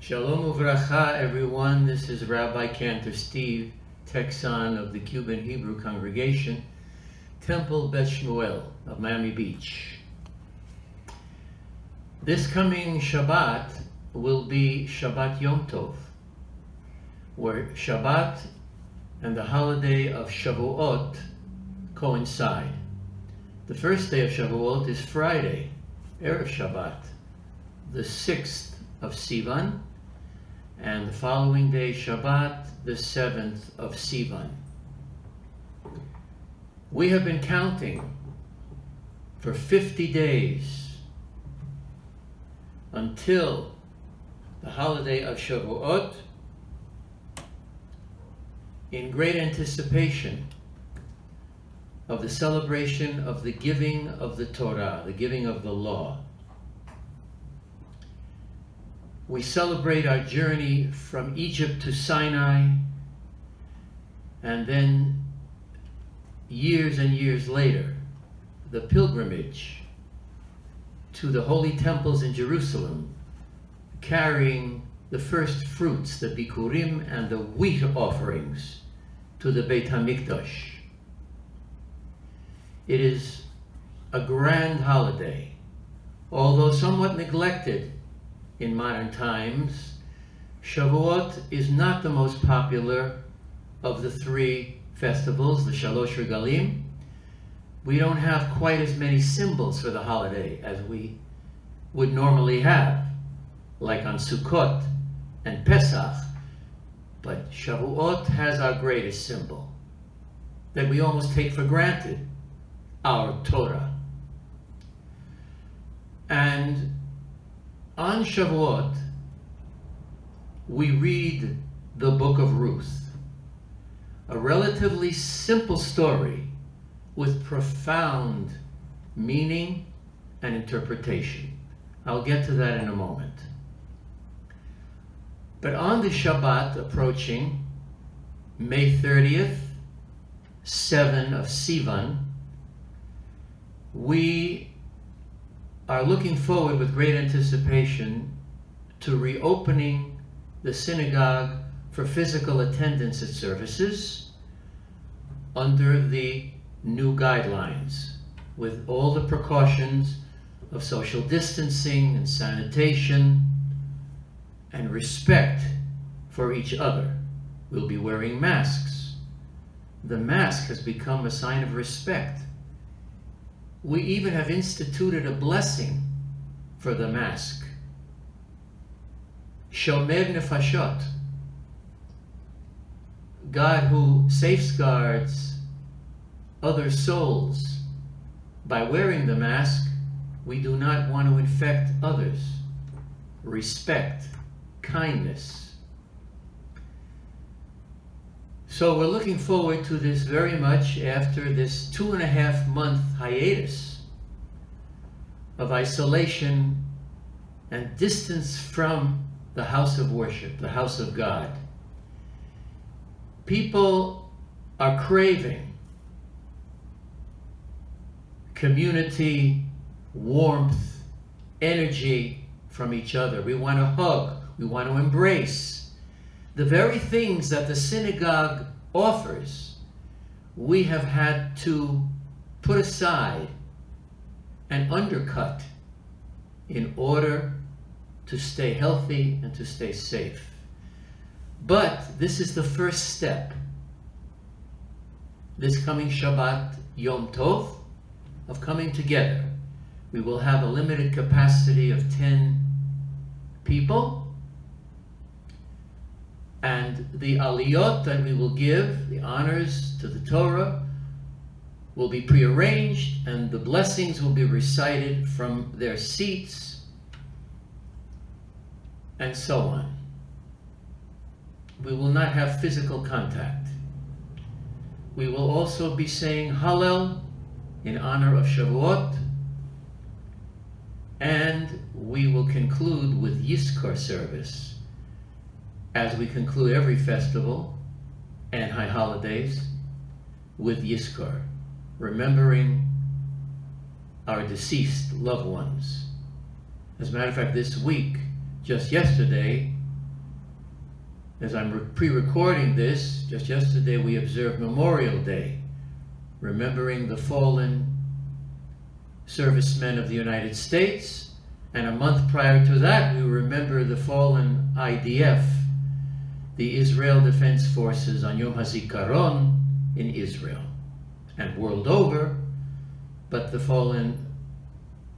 Shalom uvracha, everyone. This is Rabbi Cantor Steve, Texon of the Cuban Hebrew congregation, Temple Beth Shmuel of Miami Beach. This coming Shabbat will be Shabbat Yom Tov, where Shabbat and the holiday of Shavuot coincide. The first day of Shavuot is Friday, Erev Shabbat, the 6th of Sivan, and the following day, Shabbat, the 7th of Sivan. We have been counting for 50 days until the holiday of Shavuot in great anticipation of the celebration of the giving of the Torah, the giving of the law. We celebrate our journey from Egypt to Sinai, and then years and years later, the pilgrimage to the holy temples in Jerusalem, carrying the first fruits, the bikurim and the wheat offerings, to the Beit HaMikdash. It is a grand holiday, although somewhat neglected in modern times. Shavuot is not the most popular of the three festivals, the Shalosh Regalim. We don't have quite as many symbols for the holiday as we would normally have, like on Sukkot and Pesach. But Shavuot has our greatest symbol that we almost take for granted, our Torah. And on Shavuot, we read the book of Ruth, a relatively simple story with profound meaning and interpretation. I'll get to that in a moment. But on the Shabbat approaching, May 30th, 7 of Sivan, we are looking forward with great anticipation to reopening the synagogue for physical attendance at services under the new guidelines, with all the precautions of social distancing and sanitation and respect for each other. We'll be wearing masks. The mask has become a sign of respect. We even have instituted a blessing for the mask. Shomer Nefashot. God who safeguards other souls. By wearing the mask, we do not want to infect others. Respect, kindness. So we're looking forward to this very much after this 2.5-month hiatus of isolation and distance from the house of worship, the house of God. People are craving community, warmth, energy from each other. We want to hug, we want to embrace. The very things that the synagogue offers, we have had to put aside and undercut in order to stay healthy and to stay safe. But this is the first step. This coming Shabbat Yom Tov, of coming together. We will have a limited capacity of 10 people. And the aliyot that we will give, the honors to the Torah, will be prearranged, and the blessings will be recited from their seats, and so on. We will not have physical contact. We will also be saying Hallel in honor of Shavuot, and we will conclude with Yizkor service, as we conclude every festival and high holidays, with Yizkor, remembering our deceased loved ones. As a matter of fact, this week, just yesterday, As I'm pre-recording this, just yesterday we observed Memorial Day, remembering the fallen servicemen of the United States, and a month prior to that we remember the fallen IDF, the Israel Defense Forces, on Yom HaZikaron in Israel, and world over, but the fallen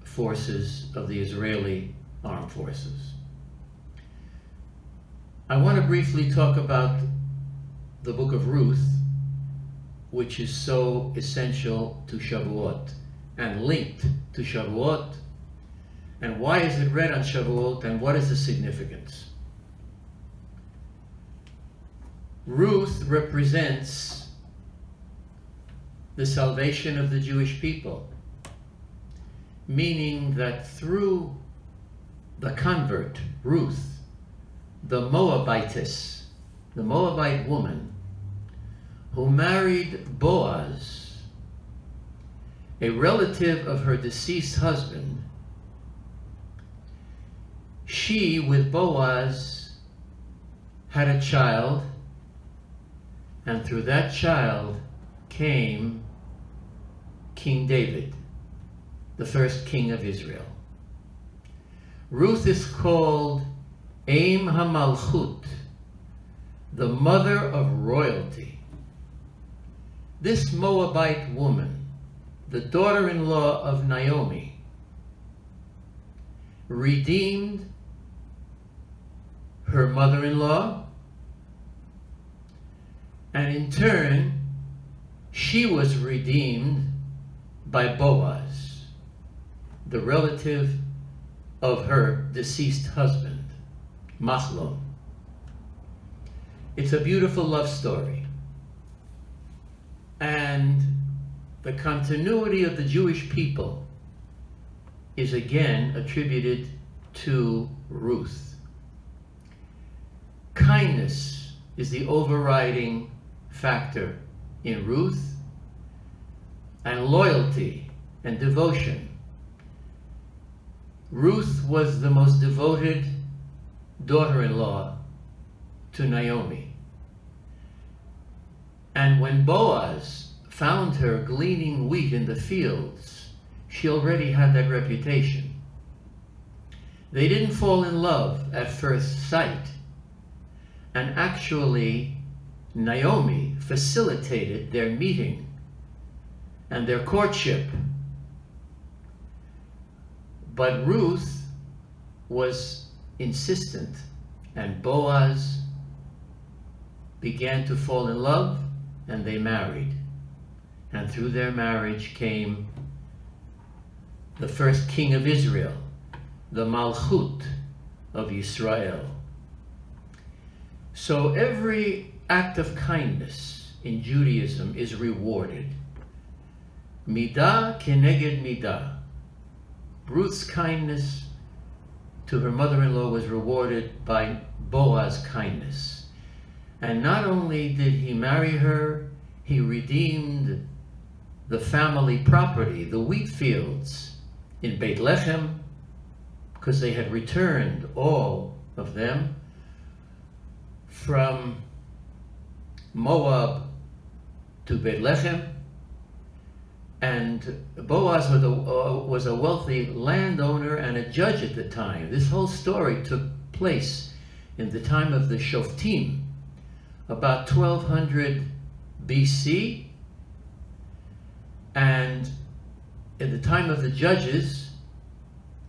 forces of the Israeli armed forces. I want to briefly talk about the book of Ruth, which is so essential to Shavuot and linked to Shavuot. And why is it read on Shavuot, and what is the significance? Ruth represents the salvation of the Jewish people, meaning that through the convert, Ruth, the Moabitess, the Moabite woman, who married Boaz, a relative of her deceased husband, she, with Boaz, had a child, and through that child came King David, the first king of Israel. Ruth is called Aim HaMalchut, the mother of royalty. This Moabite woman, the daughter-in-law of Naomi, redeemed her mother-in-law, and in turn, she was redeemed by Boaz, the relative of her deceased husband, Machlon. It's a beautiful love story. And the continuity of the Jewish people is again attributed to Ruth. Kindness is the overriding factor in Ruth, and loyalty and devotion. Ruth was the most devoted daughter-in-law to Naomi. And when Boaz found her gleaning wheat in the fields, she already had that reputation. They didn't fall in love at first sight. And actually, Naomi facilitated their meeting and their courtship. But Ruth was insistent, and Boaz began to fall in love, and they married. And through their marriage came the first king of Israel, the Malchut of Israel. So every act of kindness in Judaism is rewarded. Midah keneged midah. Ruth's kindness to her mother-in-law was rewarded by Boaz's kindness. And not only did he marry her, he redeemed the family property, the wheat fields in Bethlehem, because they had returned all of them from Moab to Bethlehem. And Boaz was a wealthy landowner and a judge at the time. This whole story took place in the time of the Shoftim, about 1200 BC. And in the time of the judges,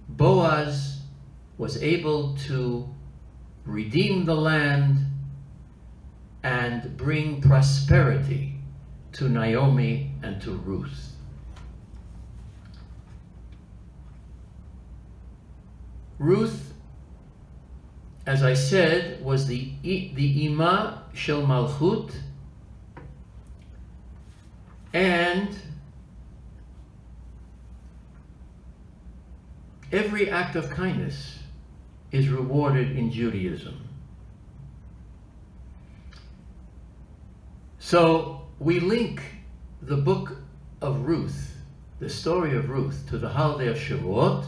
Boaz was able to redeem the land and bring prosperity to Naomi and to Ruth. Ruth, as I said, was the Ima Shel Malchut, and every act of kindness is rewarded in Judaism. So we link the book of Ruth, the story of Ruth, to the holiday of Shavuot,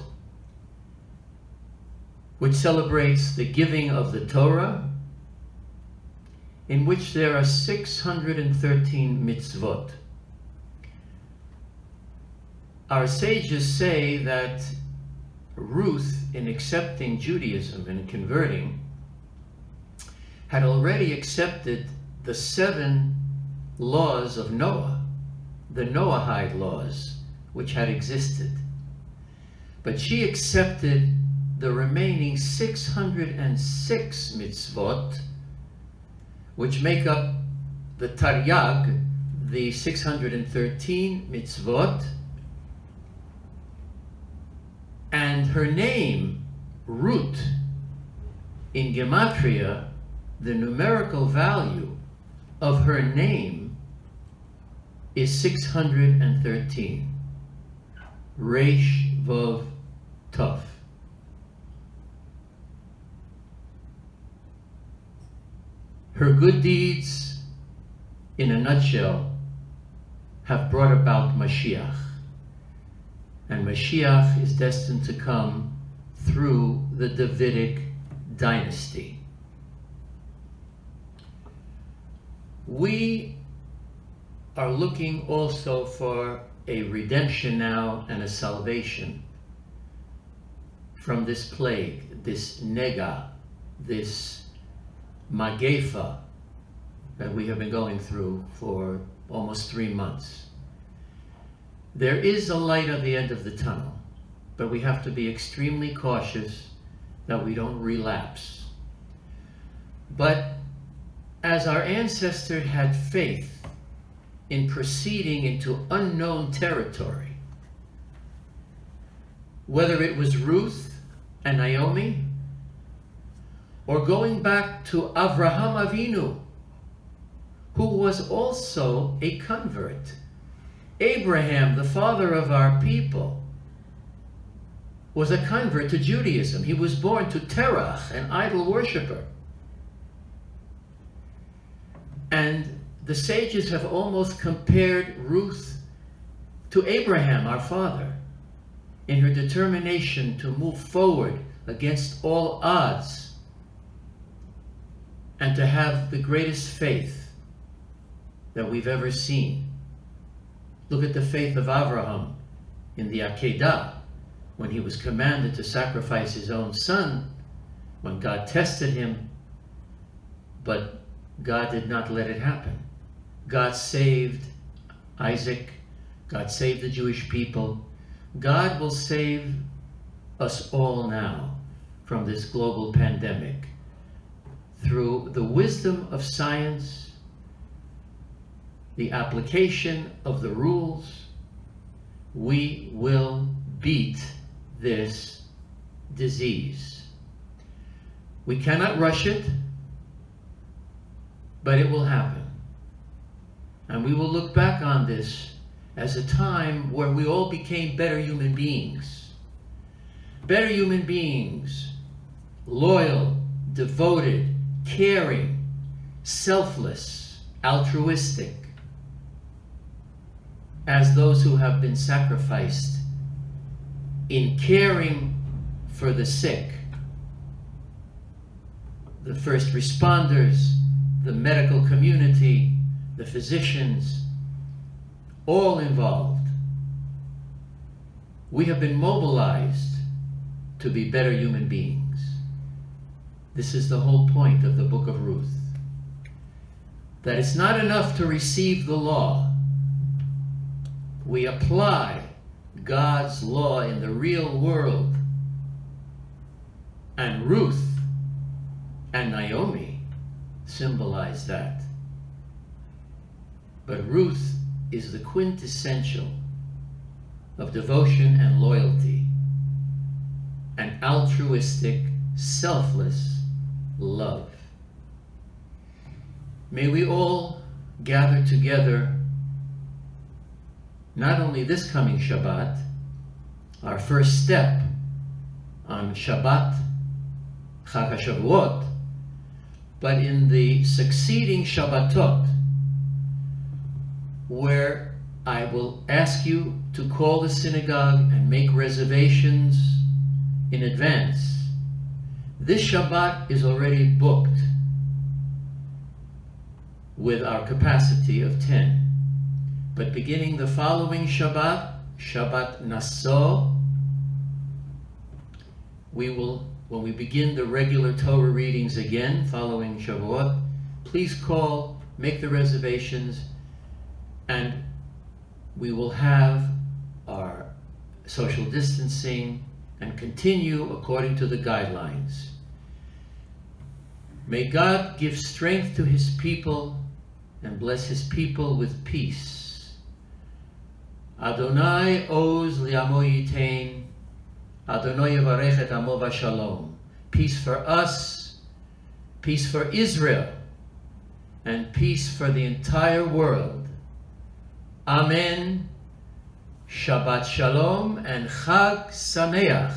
which celebrates the giving of the Torah in which there are 613 mitzvot. Our sages say that Ruth, in accepting Judaism and converting, had already accepted the 7 laws of Noah, the Noahide laws, which had existed. But she accepted the remaining 606 mitzvot, which make up the Taryag, the 613 mitzvot, and her name, Ruth, in Gematria, the numerical value of her name is 613. Resh Vov Tov. Her good deeds, in a nutshell, have brought about Mashiach. And Mashiach is destined to come through the Davidic dynasty. We are looking also for a redemption now and a salvation from this plague, this nega, this magefa that we have been going through for almost 3 months. There is a light at the end of the tunnel, but we have to be extremely cautious that we don't relapse. But as our ancestor had faith in proceeding into unknown territory, whether it was Ruth and Naomi, or going back to Avraham Avinu, who was also a convert. Abraham, the father of our people, was a convert to Judaism. He was born to Terach, an idol worshiper. And the sages have almost compared Ruth to Abraham, our father, in her determination to move forward against all odds and to have the greatest faith that we've ever seen. Look at the faith of Abraham in the Akedah, when he was commanded to sacrifice his own son, when God tested him, but God did not let it happen. God saved Isaac. God saved the Jewish people. God will save us all now from this global pandemic through the wisdom of science, the application of the rules. We will beat this disease. We cannot rush it, but it will happen. And we will look back on this as a time where we all became better human beings. Better human beings, loyal, devoted, caring, selfless, altruistic, as those who have been sacrificed in caring for the sick, the first responders, the medical community, the physicians, all involved. We have been mobilized to be better human beings. This is the whole point of the book of Ruth. That it's not enough to receive the law. We apply God's law in the real world. And Ruth and Naomi symbolize that. But Ruth is the quintessential of devotion and loyalty, and altruistic, selfless love. May we all gather together, not only this coming Shabbat, our first step on Shabbat, Chag HaShavuot, but in the succeeding Shabbatot, where I will ask you to call the synagogue and make reservations in advance. This Shabbat is already booked. with our capacity of 10. But beginning the following Shabbat, Shabbat Naso, when we begin the regular Torah readings again following Shavuot, please call, make the reservations, and we will have our social distancing and continue according to the guidelines. May God give strength to his people and bless his people with peace. Adonai oz li'amo yitain, Adonai yavarech et amo v'shalom. Peace for us, peace for Israel, and peace for the entire world. Amen. Shabbat Shalom and Chag Sameach.